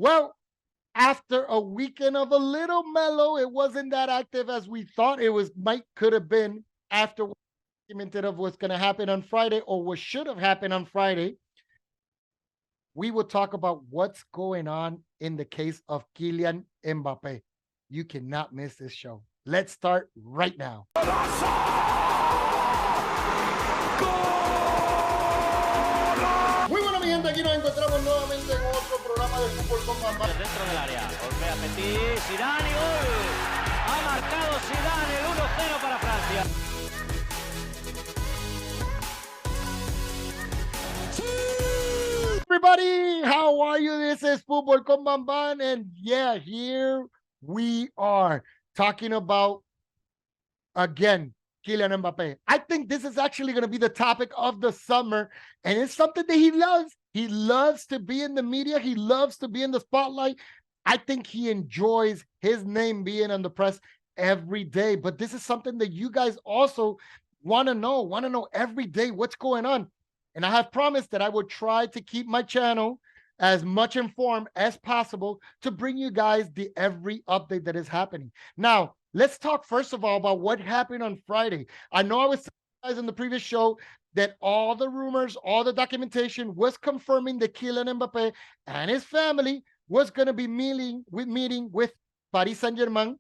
Well, after a weekend of a little mellow, it wasn't that active as we thought it could have been after what documented of what's going to happen on Friday or what should have happened on Friday. We will talk about what's going on in the case of Kylian MBAPPE. You cannot miss this show. Let's start right now. Muy buena, mi gente, aquí nos encontramos nuevamente en otro programa de Fútbol con Bambán. Dentro del área, golpea Petit, Zidane y gol. Ha marcado Zidane el 1-0 para Francia. Everybody, how are you? This is Fútbol con Bambán, and yeah, here we are talking about, again, Kylian Mbappe. I think this is actually going to be the topic of the summer, and it's something that he loves. He loves to be in the media. He loves to be in the spotlight. I think he enjoys his name being on the press every day, but this is something that you guys also want to know every day what's going on. And I have promised that I would try to keep my channel as much informed as possible to bring you guys the every update that is happening. Now, let's talk first of all about what happened on Friday. I know I was telling you guys in the previous show that all the rumors, all the documentation was confirming that Kylian Mbappe and his family was going to be meeting with Paris Saint-Germain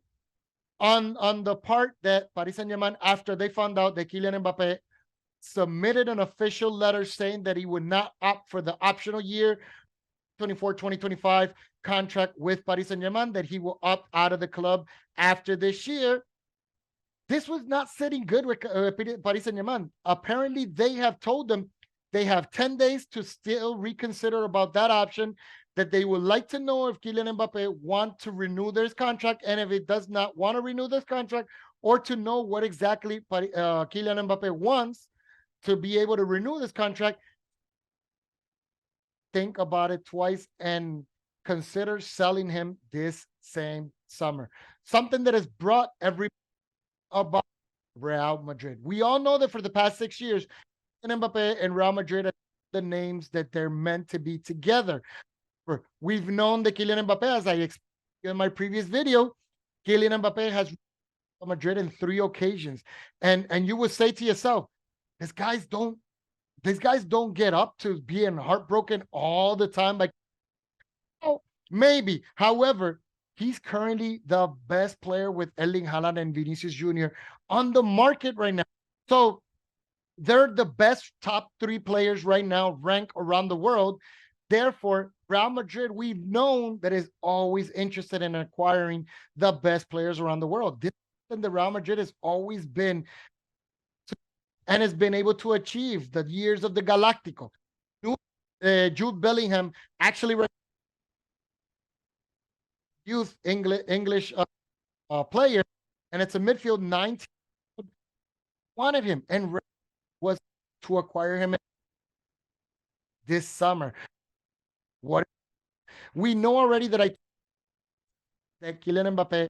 on the part that Paris Saint-Germain, after they found out that Kylian Mbappe submitted an official letter saying that he would not opt for the optional year 2025 contract with Paris Saint-Germain, that he will opt out of the club after this year. This was not sitting good with Paris Saint-Germain. Apparently, they have told them they have 10 days to still reconsider about that option, that they would like to know if Kylian Mbappe want to renew this contract, and if it does not want to renew this contract, or to know what exactly Kylian Mbappe wants to be able to renew this contract, think about it twice and consider selling him this same summer. Something that has brought everybody about Real Madrid. We all know that for the past 6 years, Mbappe and Real Madrid are the names that they're meant to be together. We've known that Kylian Mbappe, as I explained in my previous video, Kylian Mbappe has Real Madrid in 3 occasions. And you would say to yourself, these guys don't get up to being heartbroken all the time. Like, oh, maybe. However, he's currently the best player with Erling Haaland and Vinicius Jr. on the market right now. So they're the best top 3 players right now ranked around the world. Therefore, Real Madrid, we've known that is always interested in acquiring the best players around the world. This is something that Real Madrid has always been and has been able to achieve the years of the Galactico. Jude Bellingham actually youth English player, and it's a midfield 19 wanted him and was to acquire him this summer. What we know already that Kylian Mbappe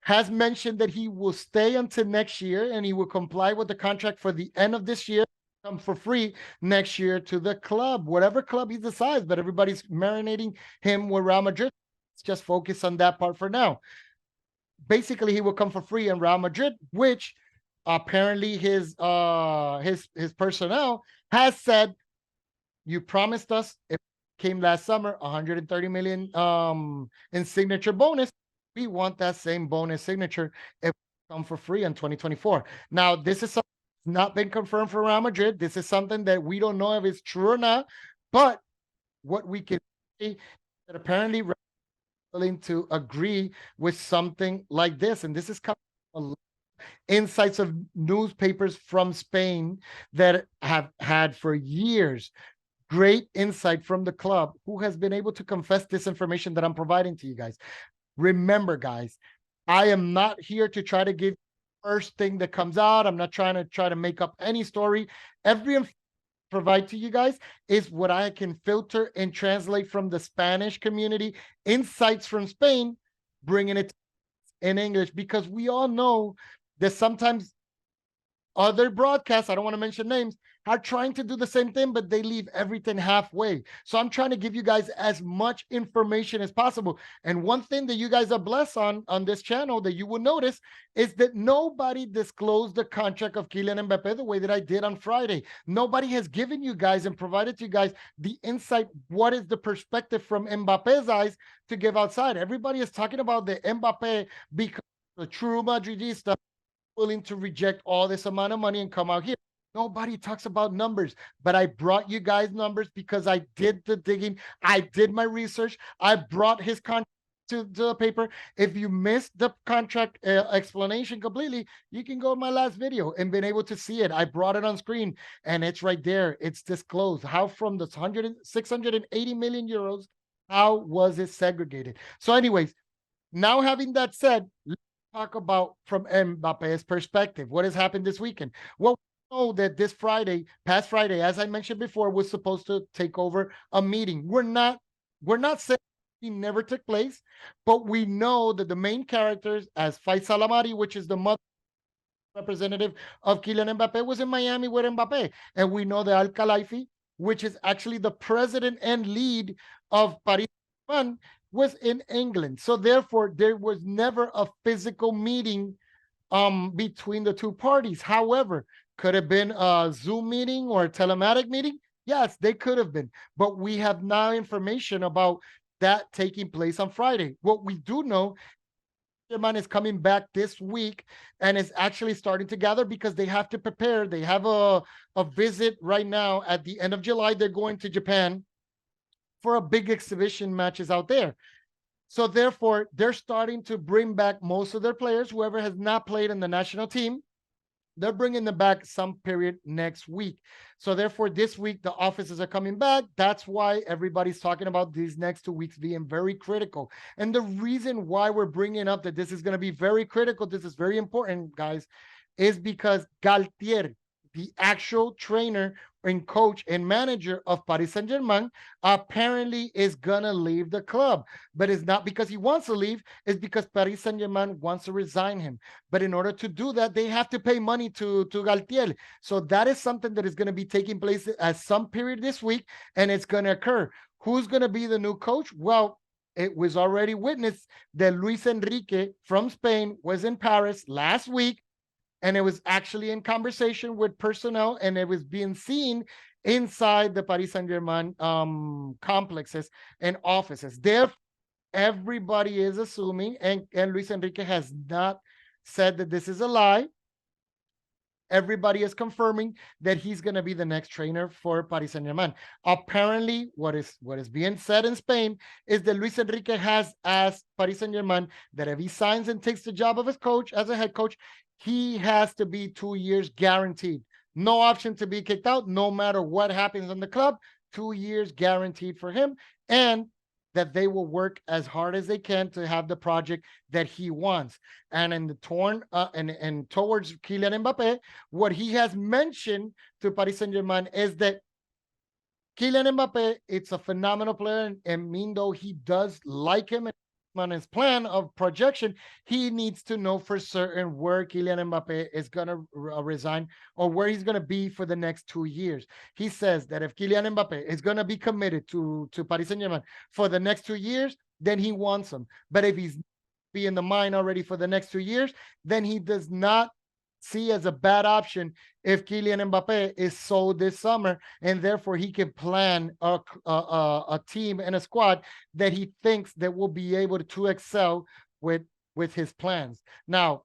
has mentioned that he will stay until next year and he will comply with the contract for the end of this year, come for free next year to the club, whatever club he decides, but everybody's marinating him with Real Madrid. Let's just focus on that part for now. Basically, he will come for free in Real Madrid, which apparently his personnel has said, you promised us, it came last summer, 130 million in signature bonus. We want that same bonus signature if we come for free in 2024. Now, this is something that's not been confirmed for Real Madrid. This is something that we don't know if it's true or not. But what we can see that apparently Real is willing to agree with something like this. And this is coming from insights of newspapers from Spain that have had for years great insight from the club, who has been able to confess this information that I'm providing to you guys. Remember, guys, I am not here to try to give first thing that comes out. I'm not trying to make up any story. Every information I provide to you guys is what I can filter and translate from the Spanish community, insights from Spain, bringing it in English, because we all know that sometimes other broadcasts, I don't want to mention names, are trying to do the same thing, but they leave everything halfway. So I'm trying to give you guys as much information as possible. And one thing that you guys are blessed on this channel that you will notice is that nobody disclosed the contract of Kylian Mbappe the way that I did on Friday. Nobody has given you guys and provided to you guys the insight. What is the perspective from Mbappe's eyes to give outside? Everybody is talking about the Mbappe because the true Madridista willing to reject all this amount of money and come out here. Nobody talks about numbers, but I brought you guys numbers because I did the digging. I did my research. I brought his contract to the paper. If you missed the contract explanation completely, you can go to my last video and been able to see it. I brought it on screen and it's right there. It's disclosed. How from the 680 million euros, how was it segregated? So anyways, now having that said, let's talk about from Mbappe's perspective. What has happened this weekend? Well, we know that this Friday, past Friday, as I mentioned before, was supposed to take over a meeting. We're not saying it never took place, but we know that the main characters, as Faisal Amari, which is the mother representative of Kylian Mbappe, was in Miami with Mbappe. And we know that Al Khelaifi, which is actually the president and lead of Paris Saint-Germain, was in England. So therefore, there was never a physical meeting between the two parties. However, could have been a Zoom meeting or a telematic meeting. Yes, they could have been. But we have now information about that taking place on Friday. What we do know, German is coming back this week and is actually starting to gather because they have to prepare. They have a visit right now at the end of July. They're going to Japan for a big exhibition matches out there. So therefore, they're starting to bring back most of their players, whoever has not played in the national team. They're bringing them back some period next week. So therefore, this week, the offices are coming back. That's why everybody's talking about these next 2 weeks being very critical. And the reason why we're bringing up that this is going to be very critical, this is very important, guys, is because Galtier, the actual trainer and coach and manager of Paris Saint-Germain, apparently is gonna leave the club. But it's not because he wants to leave, it's because Paris Saint-Germain wants to resign him. But in order to do that, they have to pay money to Galtier. So that is something that is gonna be taking place at some period this week, and it's gonna occur. Who's gonna be the new coach? Well, it was already witnessed that Luis Enrique from Spain was in Paris last week, and it was actually in conversation with personnel, and it was being seen inside the Paris Saint-Germain complexes and offices. Therefore, everybody is assuming, and Luis Enrique has not said that this is a lie. Everybody is confirming that he's going to be the next trainer for Paris Saint-Germain. Apparently, what is being said in Spain is that Luis Enrique has asked Paris Saint-Germain that if he signs and takes the job of his coach as a head coach, he has to be 2 years guaranteed. No option to be kicked out, no matter what happens in the club. 2 years guaranteed for him, and that they will work as hard as they can to have the project that he wants. And in the and towards Kylian Mbappe, what he has mentioned to Paris Saint-Germain is that Kylian Mbappe, it's a phenomenal player, and mean though he does like him on his plan of projection, he needs to know for certain where Kylian Mbappe is going to resign or where he's going to be for the next 2 years. He says that if Kylian Mbappe is going to be committed to Paris Saint-Germain for the next 2 years, then he wants him. But if he's be in the mind already for the next 2 years, then he does not see as a bad option if Kylian Mbappe is sold this summer, and therefore he can plan a team and a squad that he thinks that will be able to excel with his plans. Now,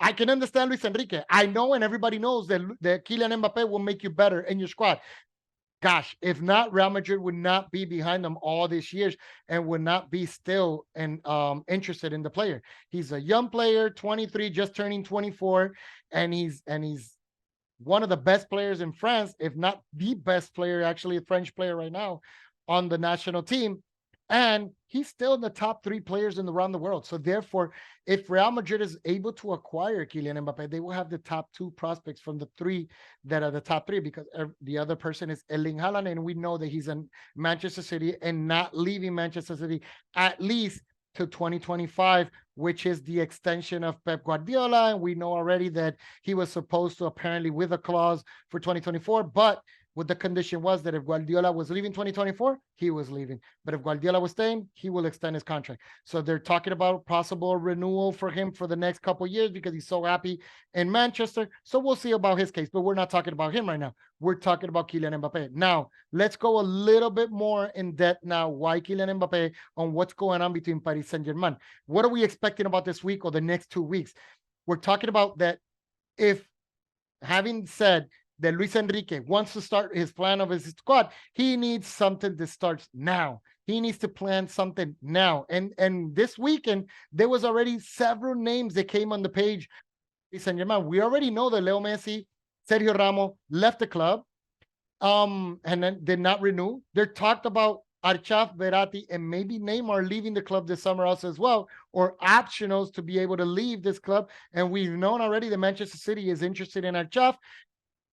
I can understand Luis Enrique. I know, and everybody knows that Kylian Mbappe will make you better in your squad. Gosh, if not, Real Madrid would not be behind them all these years and would not be still interested in the player. He's a young player, 23, just turning 24, and he's one of the best players in France, if not the best player, actually a French player right now on the national team. And he's still in the top 3 players around the world. So therefore, if Real Madrid is able to acquire Kylian Mbappe, they will have the top 2 prospects from the 3 that are the top 3, because the other person is Erling Haaland, and we know that he's in Manchester City and not leaving Manchester City, at least to 2025, which is the extension of Pep Guardiola. And we know already that he was supposed to apparently with a clause for 2024, but what the condition was that if Guardiola was leaving 2024, he was leaving. But if Guardiola was staying, he will extend his contract. So they're talking about possible renewal for him for the next couple of years because he's so happy in Manchester. So we'll see about his case, but we're not talking about him right now. We're talking about Kylian Mbappe. Now, let's go a little bit more in depth now. Why Kylian Mbappe, on what's going on between Paris Saint-Germain. What are we expecting about this week or the next 2 weeks? We're talking about that if, having said that Luis Enrique wants to start his plan of his squad, he needs something that starts now. He needs to plan something now. And this weekend, there was already several names that came on the page. Saint-Germain. We already know that Leo Messi, Sergio Ramos left the club, and then did not renew. They're talked about Archaf, Verratti, and maybe Neymar leaving the club this summer also as well, or optionals to be able to leave this club. And we've known already that Manchester City is interested in Archaf,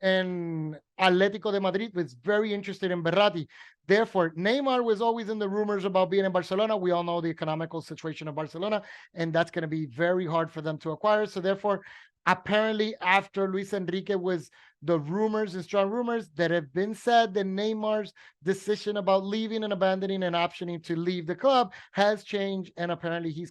and Atletico de Madrid was very interested in Verratti. Therefore, Neymar was always in the rumors about being in Barcelona. We all know the economical situation of Barcelona, and that's going to be very hard for them to acquire. So therefore, apparently after Luis Enrique was the rumors and strong rumors that have been said that Neymar's decision about leaving and abandoning and optioning to leave the club has changed, and apparently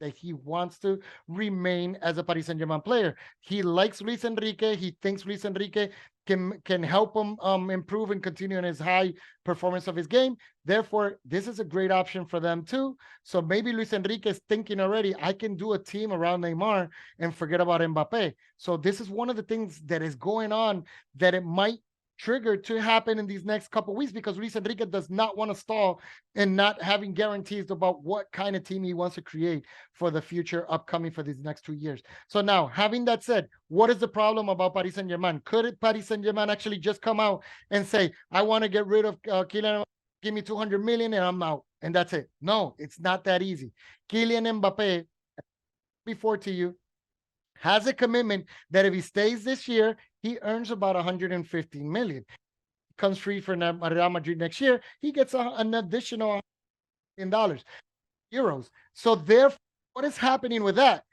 that he wants to remain as a Paris Saint-Germain player. He likes Luis Enrique. He thinks Luis Enrique can help him improve and continue in his high performance of his game. Therefore, this is a great option for them too. So maybe Luis Enrique is thinking already, I can do a team around Neymar and forget about Mbappe. So this is one of the things that is going on that it might trigger to happen in these next couple of weeks, because Luis Enrique does not want to stall and not having guarantees about what kind of team he wants to create for the future upcoming for these next 2 years. So now, having that said, what is the problem about Paris Saint-Germain? Could Paris Saint-Germain actually just come out and say, I want to get rid of Kylian, give me 200 million and I'm out, and that's it? No, it's not that easy. Kylian Mbappe, before to you, has a commitment that if he stays this year, he earns about 115 million. Comes free for Real Madrid next year, he gets an additional $1 million, euros. So therefore, what is happening with that?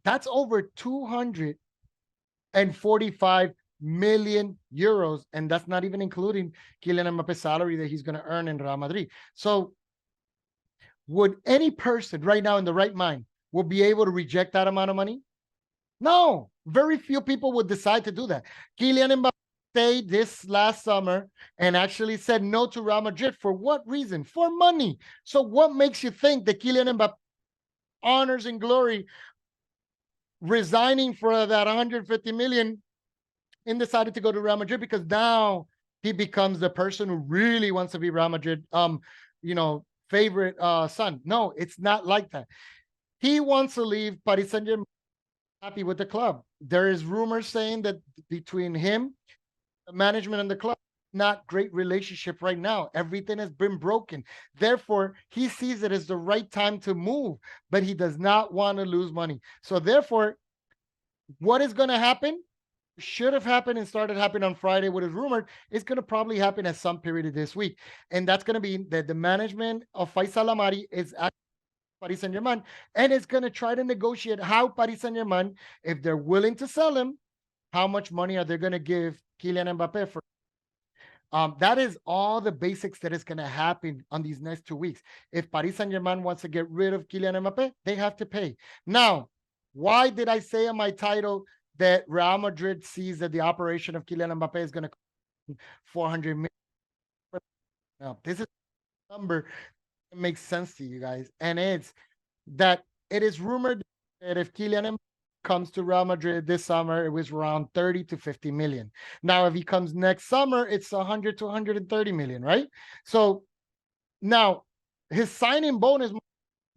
That's over 245 million euros, and that's not even including Kylian Mbappe's salary that he's going to earn in Real Madrid. So would any person right now in the right mind will be able to reject that amount of money? No, very few people would decide to do that. Kylian Mbappe stayed this last summer and actually said no to Real Madrid. For what reason? For money. So what makes you think that Kylian Mbappe honors and glory resigning for that 150 million and decided to go to Real Madrid because now he becomes the person who really wants to be Real Madrid favorite son? No, it's not like that. He wants to leave Paris Saint-Germain, happy with the club. There is rumors saying that between him, the management, and the club, not great relationship right now. Everything has been broken. Therefore, he sees it as the right time to move, but he does not want to lose money. So therefore, what is going to happen? Should have happened and started happening on Friday, what is rumored, is going to probably happen at some period of this week. And that's going to be that the management of Faisal Amari is at Paris Saint-Germain, and it's going to try to negotiate how Paris Saint-Germain, if they're willing to sell him, how much money are they going to give Kylian Mbappe for? That is all the basics that is going to happen on these next 2 weeks. If Paris Saint-Germain wants to get rid of Kylian Mbappe, they have to pay. Now, why did I say in my title that Real Madrid sees that the operation of Kylian Mbappe is going to cost 400 million? Now, this is a number that makes sense to you guys, and it's that it is rumored that if Kylian Mbappe comes to Real Madrid this summer, it was around 30 to 50 million. Now, if he comes next summer, it's 100 to 130 million, right? So now his signing bonus,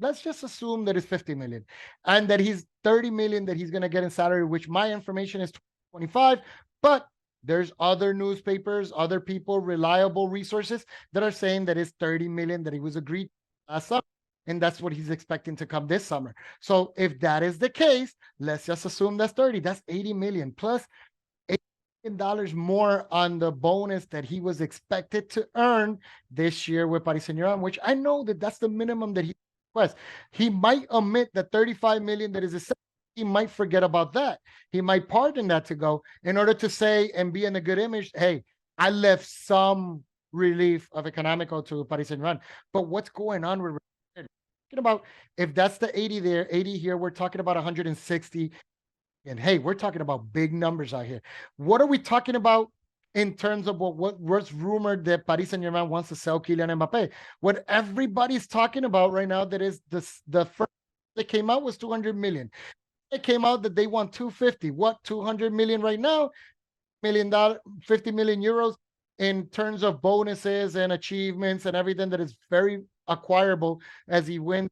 let's just assume that it's 50 million and that he's 30 million that he's going to get in salary, which my information is 25, but there's other newspapers, other people, reliable resources that are saying that it's 30 million that he was agreed last summer. And that's what he's expecting to come this summer. So if that is the case, let's just assume that's 30. That's 80 million plus $8 million more on the bonus that he was expected to earn this year with Paris Saint-Germain, which I know that that's the minimum that he request. He might omit the 35 million that is a, he might forget about that. He might pardon that to go in order to say and be in a good image. Hey, I left some relief of economical to Paris Saint-Germain. But what's going on with talking about if that's the 80 there, 80 here, we're talking about 160. And hey, we're talking about big numbers out here. What are we talking about in terms of what was rumored that Paris Saint-Germain wants to sell Kylian Mbappe? What everybody's talking about right now, that is the first that came out was 200 million. It came out that they want 250. What, 200 million right now? $1 million, 50 million euros in terms of bonuses and achievements and everything that is very acquirable as he wins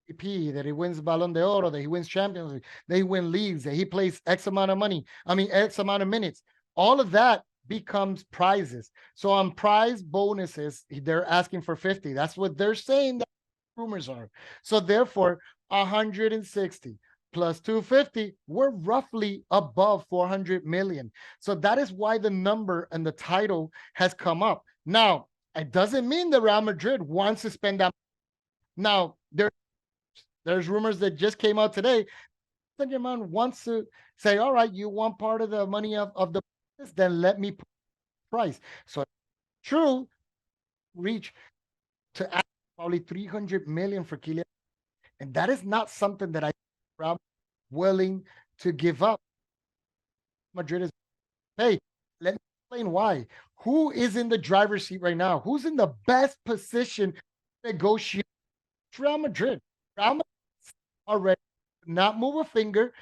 MVP, that he wins Ballon d'Oro, that he wins Champions League, that he wins leagues, that he plays X amount of money. I mean, X amount of minutes. All of that becomes prizes. So on prize bonuses, they're asking for 50. That's what they're saying that rumors are. So therefore, 160 plus 250, we're roughly above 400 million. So that is why the number and the title has come up. Now, it doesn't mean that Real Madrid wants to spend that. Now, there's rumors that just came out today. Saint-Germain wants to say, all right, you want part of the money of the business, then let me put price. So true, reach to add probably 300 million for Kylian. And that is not something that I'm willing to give up. Madrid is, hey, let me explain why. Who is in the driver's seat right now? Who's in the best position to negotiate? Real Madrid. Real Madrid already not move a finger,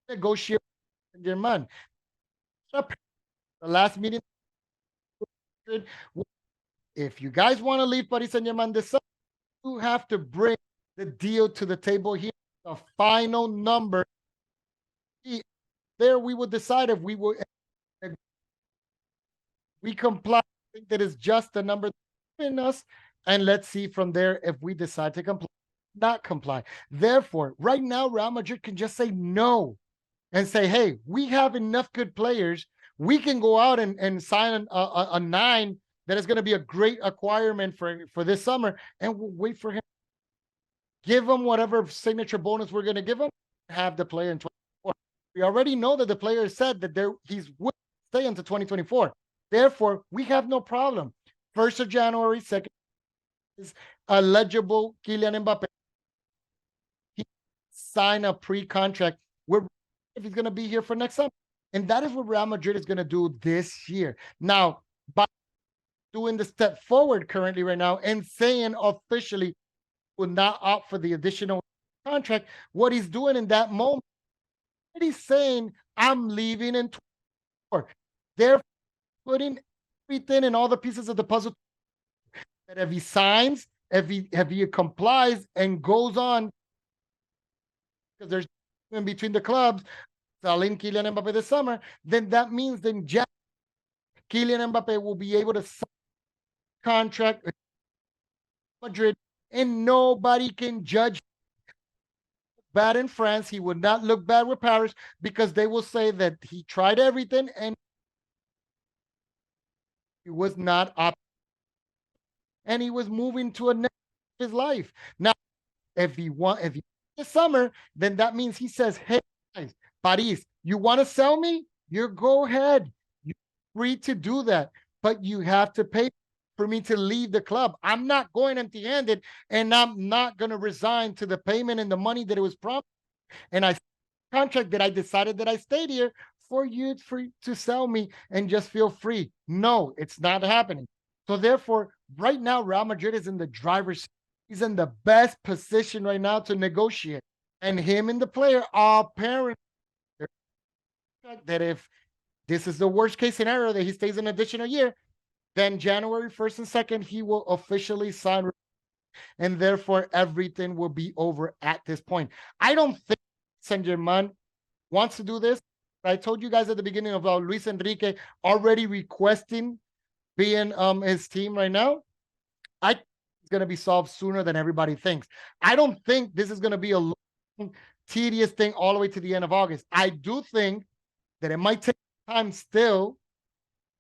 negotiate with Saint-Germain. The last meeting, if you guys want to leave Paris Saint-Germain this summer, you have to bring the deal to the table here. The final number. There we will decide if we comply. I think that is just the number in us, and let's see from there if we decide to comply, not comply. Therefore, right now, Real Madrid can just say no and say, hey, we have enough good players. We can go out and sign a 9 that is going to be a great acquirement for this summer, and we'll wait for him. Give him whatever signature bonus we're going to give him, have the player in 2024. We already know that the player said that he's will stay until 2024. Therefore, we have no problem. 1st of January, 2nd is eligible Kylian Mbappe. He sign a pre-contract. If he's going to be here for next summer. And that is what Real Madrid is going to do this year. Now, by doing the step forward currently right now and saying officially will not opt for the additional contract, what he's doing in that moment, he's saying, I'm leaving in 2024. They're putting everything and all the pieces of the puzzle that if he signs, if he complies and goes on, because there's in between the clubs selling Kylian Mbappe this summer, then that means then Kylian Mbappe will be able to sign a contract with Madrid, and nobody can judge bad in France. He would not look bad with Paris because they will say that he tried everything and he was not up, and he was moving to a next of his life. Now, if he this summer, then that means he says, hey guys, Paris, you want to sell me? You go ahead. You're free to do that, but you have to pay for me to leave the club. I'm not going empty-handed, and I'm not going to resign to the payment and the money that it was promised. And I contract that I decided that I stayed here for you to sell me and just feel free. No, it's not happening. So therefore, right now, Real Madrid is in the driver's seat. He's in the best position right now to negotiate. And him and the player are apparent that if this is the worst case scenario, that he stays an additional year, then January 1st and 2nd, he will officially sign. And therefore, everything will be over at this point. I don't think Saint-Germain wants to do this. I told you guys at the beginning about Luis Enrique already requesting being his team right now. It's going to be solved sooner than everybody thinks. I don't think this is going to be a long, tedious thing all the way to the end of August. I do think that it might take time still,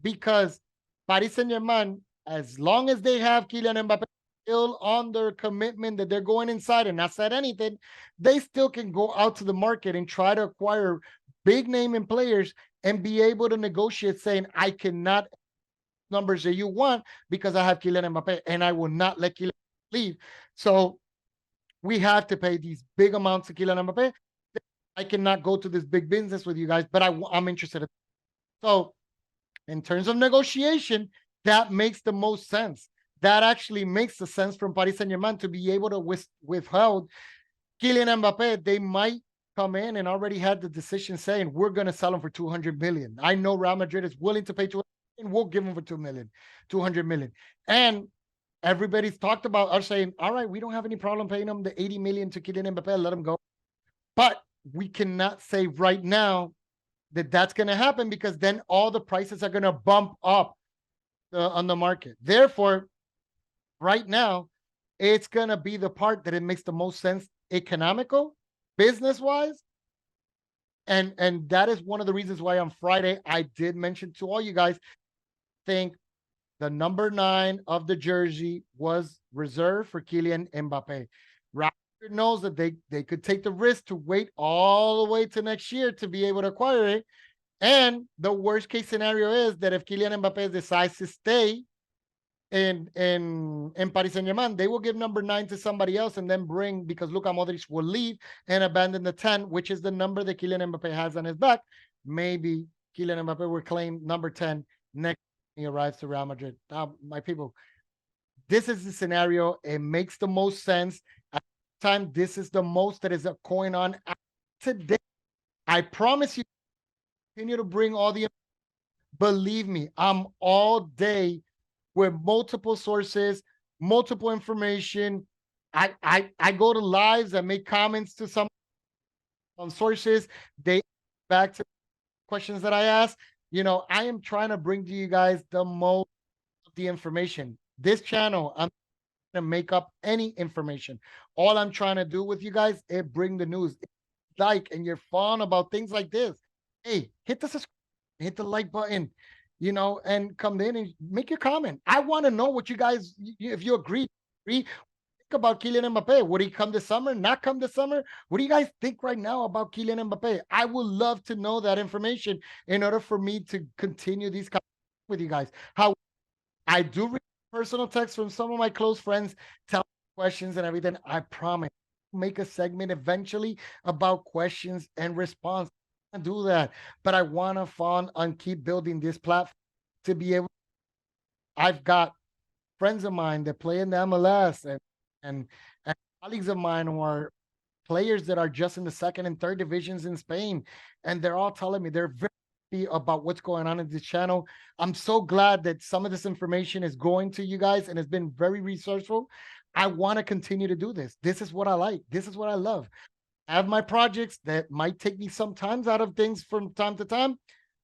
because Paris Saint-Germain, as long as they have Kylian Mbappe, still on their commitment that they're going inside and not said anything, they still can go out to the market and try to acquire big name and players and be able to negotiate saying, I cannot numbers that you want because I have Kylian Mbappe and I will not let Kylian leave. So we have to pay these big amounts to Kylian Mbappe. I cannot go to this big business with you guys, but I'm interested. So in terms of negotiation, that makes the most sense. That actually makes the sense from Paris Saint-Germain to be able to withhold Kylian Mbappe. They might come in and already had the decision saying, we're going to sell him for 200 million. I know Real Madrid is willing to pay 200 million. We'll give him for 200 million. And everybody's talked about are saying, all right, we don't have any problem paying him the 80 million to Kylian Mbappe, let him go. But we cannot say right now that that's going to happen because then all the prices are going to bump up on the market. Therefore, right now, it's going to be the part that it makes the most sense economical, business-wise. And that is one of the reasons why on Friday, I did mention to all you guys, think the number 9 of the jersey was reserved for Kylian Mbappe. Raptor knows that they could take the risk to wait all the way to next year to be able to acquire it. And the worst case scenario is that if Kylian Mbappe decides to stay in Paris Saint-Germain, they will give number 9 to somebody else and then bring, because Luka Modric will leave and abandon the 10, which is the number that Kylian Mbappe has on his back. Maybe Kylian Mbappe will claim number 10 next he arrives to Real Madrid. Now, my people, this is the scenario. It makes the most sense. At the time, this is the most that is going on today. I promise you, continue to bring all the, believe me, I'm all day with multiple sources, multiple information. I go to lives, I make comments to some on sources. They back to questions that I ask. You know, I am trying to bring to you guys the most of the information. This channel, I'm going to make up any information. All I'm trying to do with you guys is bring the news. Like, and you're fun about things like this, hey, hit the subscribe, hit the like button, you know, and come in and make your comment. I want to know what you guys, if you agree about Kylian Mbappe. Would he come this summer? Not come this summer? What do you guys think right now about Kylian Mbappe? I would love to know that information in order for me to continue these with you guys. How I do read personal texts from some of my close friends, tell questions and everything. I promise make a segment eventually about questions and response. I do that, but I want to fund and keep building this platform to be able. I've got friends of mine that play in the MLS and colleagues of mine who are players that are just in the second and third divisions in Spain, and they're all telling me they're very happy about what's going on in this channel. I'm so glad that some of this information is going to you guys and has been very resourceful. I want to continue to do this. This is what I like. This is what I love. I have my projects that might take me sometimes out of things from time to time,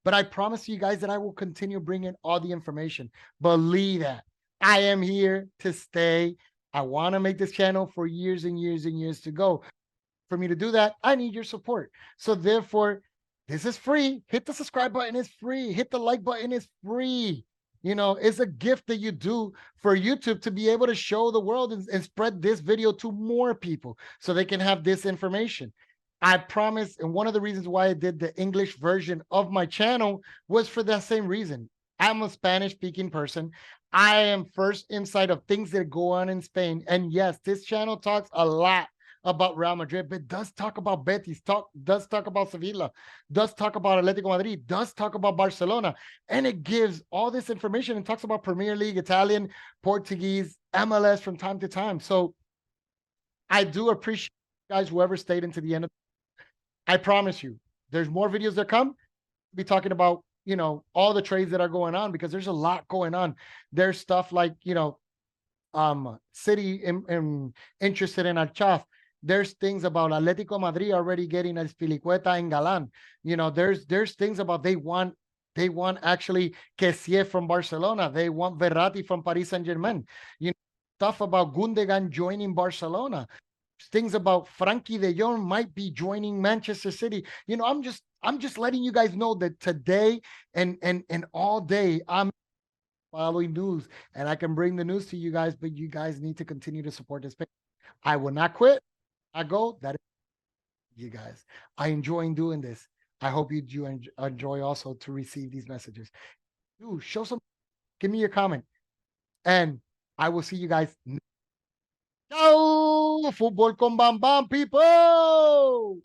but I promise you guys that I will continue bringing all the information. Believe that. I am here to stay. I want to make this channel for years and years and years to go. For me to do that, I need your support. So therefore, this is free. Hit the subscribe button, it's free. Hit the like button, it's free. You know, it's a gift that you do for YouTube to be able to show the world and spread this video to more people so they can have this information. I promise, and one of the reasons why I did the English version of my channel was for that same reason. I'm a Spanish-speaking person. I am first inside of things that go on in Spain. And yes, this channel talks a lot about Real Madrid, but does talk about Betis, does talk about Sevilla, does talk about Atletico Madrid, does talk about Barcelona, and it gives all this information and talks about Premier League, Italian, Portuguese, MLS from time to time. So I do appreciate you guys, whoever stayed into the end of. I promise you, there's more videos that come. We'll be talking about, you know, all the trades that are going on because there's a lot going on. There's stuff like, you know, City interested in Alchaf. There's things about Atletico Madrid already getting Azpilicueta and Galan. You know, there's things about they want actually Kessie from Barcelona. They want Verratti from Paris Saint-Germain. You know, stuff about Gundogan joining Barcelona. Things about Frankie de Jong might be joining Manchester City. You know, I'm just letting you guys know that today and all day I'm following news, and I can bring the news to you guys, but you guys need to continue to support this page. I will not quit. I go. That is you guys. I enjoy doing this. I hope you enjoy also to receive these messages. Dude, show some, give me your comment, and I will see you guys. Ciao, Football con Bam Bam, people.